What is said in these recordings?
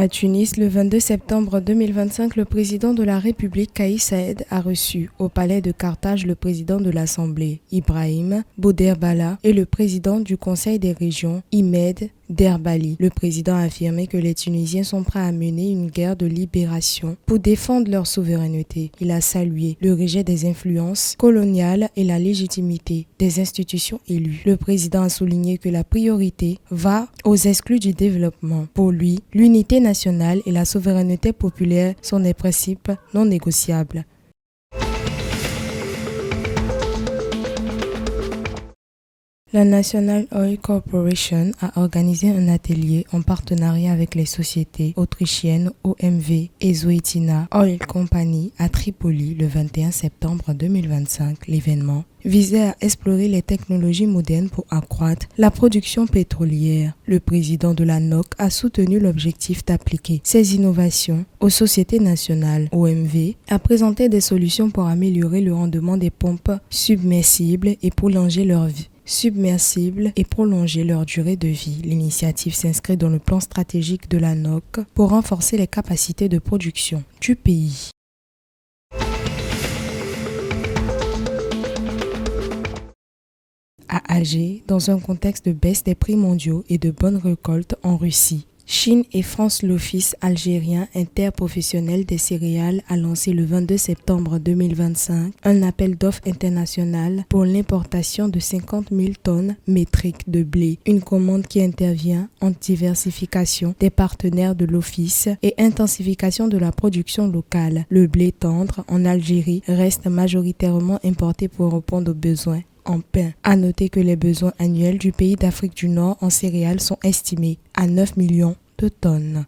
À Tunis, le 22 septembre 2025, le président de la République, Kais Saied, a reçu au palais de Carthage le président de l'Assemblée, Ibrahim Bouderbala, et le président du Conseil des régions, Imed Derbali. Le président a affirmé que les Tunisiens sont prêts à mener une guerre de libération pour défendre leur souveraineté. Il a salué le rejet des influences coloniales et la légitimité des institutions élues. Le président a souligné que la priorité va aux exclus du développement. Pour lui, l'unité nationale et la souveraineté populaire sont des principes non négociables. La National Oil Corporation a organisé un atelier en partenariat avec les sociétés autrichiennes OMV et Zoetina Oil Company à Tripoli le 21 septembre 2025. L'événement visait à explorer les technologies modernes pour accroître la production pétrolière. Le président de la NOC a soutenu l'objectif d'appliquer ces innovations aux sociétés nationales. OMV a présenté des solutions pour améliorer le rendement des pompes submersibles et prolonger leur vie. Et prolonger leur durée de vie. L'initiative s'inscrit dans le plan stratégique de la NOC pour renforcer les capacités de production du pays. À Alger, dans un contexte de baisse des prix mondiaux et de bonnes récoltes en Russie, Chine et France, l'Office algérien interprofessionnel des céréales a lancé le 22 septembre 2025 un appel d'offres international pour l'importation de 50 000 tonnes métriques de blé. Une commande qui intervient en diversification des partenaires de l'Office et intensification de la production locale. Le blé tendre en Algérie reste majoritairement importé pour répondre aux besoins en pain. À noter que les besoins annuels du pays d'Afrique du Nord en céréales sont estimés à 9 millions de tonnes.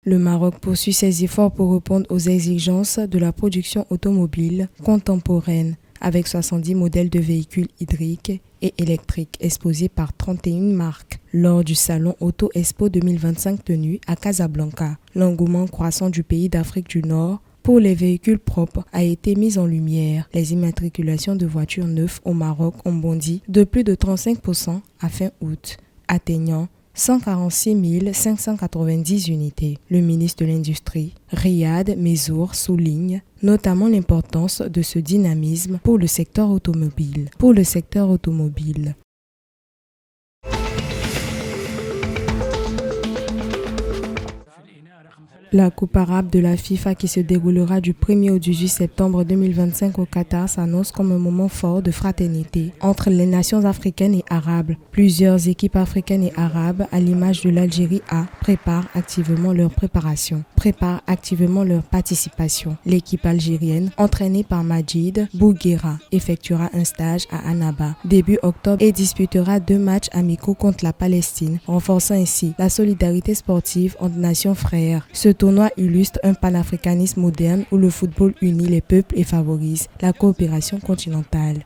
Le Maroc poursuit ses efforts pour répondre aux exigences de la production automobile contemporaine avec 70 modèles de véhicules hybrides et électriques exposés par 31 marques lors du salon Auto Expo 2025 tenu à Casablanca. L'engouement croissant du pays d'Afrique du Nord pour les véhicules propres a été mis en lumière. Les immatriculations de voitures neuves au Maroc ont bondi de plus de 35% à fin août, atteignant 146 590 unités. Le ministre de l'Industrie, Riyad Mezour, souligne notamment l'importance de ce dynamisme pour le secteur automobile. La Coupe arabe de la FIFA qui se déroulera du 1er au 18 septembre 2025 au Qatar s'annonce comme un moment fort de fraternité entre les nations africaines et arabes. Plusieurs équipes africaines et arabes, à l'image de l'Algérie A, préparent activement leur participation. L'équipe algérienne, entraînée par Majid Bouguera, effectuera un stage à Annaba début octobre et disputera 2 matchs amicaux contre la Palestine, renforçant ainsi la solidarité sportive entre nations frères. Ce tournoi illustre un panafricanisme moderne où le football unit les peuples et favorise la coopération continentale.